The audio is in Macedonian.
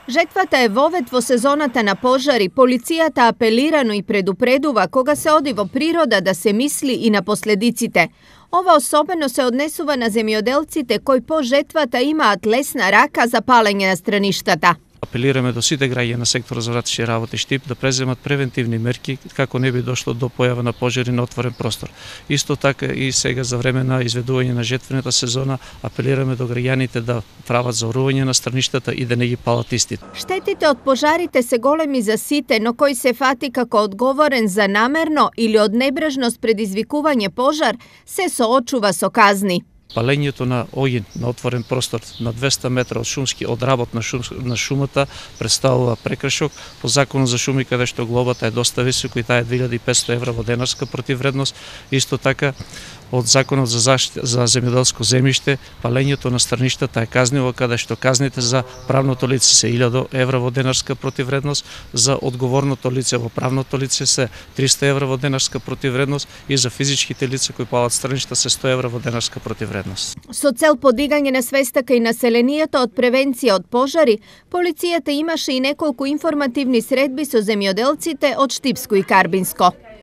Жетвата е вовет во сезоната на пожари. Полицијата апелирано и предупредува кога се оди во природа да се мисли и на последиците. Ова особено се однесува на земјоделците кои по жетвата имаат лесна рака за палење на страништата. Апелираме до сите граѓани на сектор за вратишни работи Штип да преземат превентивни мерки како не би дошло до појава на пожари на отворен простор. Исто така и сега за време на изведување на жетвената сезона апелираме до граѓаните да прават заорување на страништата и да не ги палат истите. Штетите од пожарите се големи за сите, но кој се фати како одговорен за намерно или од небрежност предизвикување пожар се соочува со казни. Палењето на оѓен на отворен простор на 200 метра од шумски одработ на шумата представува прекршок по законот за шуми, каде што глобата е доста висока и таа е 2500 евра во денарска противвредност. Исто така од законот за заштита за земјоделско земјиште, палењето на страништата е казниво, каде што казните за правното лице се 1000 евра во денарска противвредност, за одговорното лице во правното лице се 300 евра во денарска противвредност и за физичките лица кои палат страништа се 100 евра во денарска противвредност. Со цел подигање на свеста кај населението од превенција од пожари, полицијата имаше и неколку информативни средби со земјоделците од Штипско и Карбинско.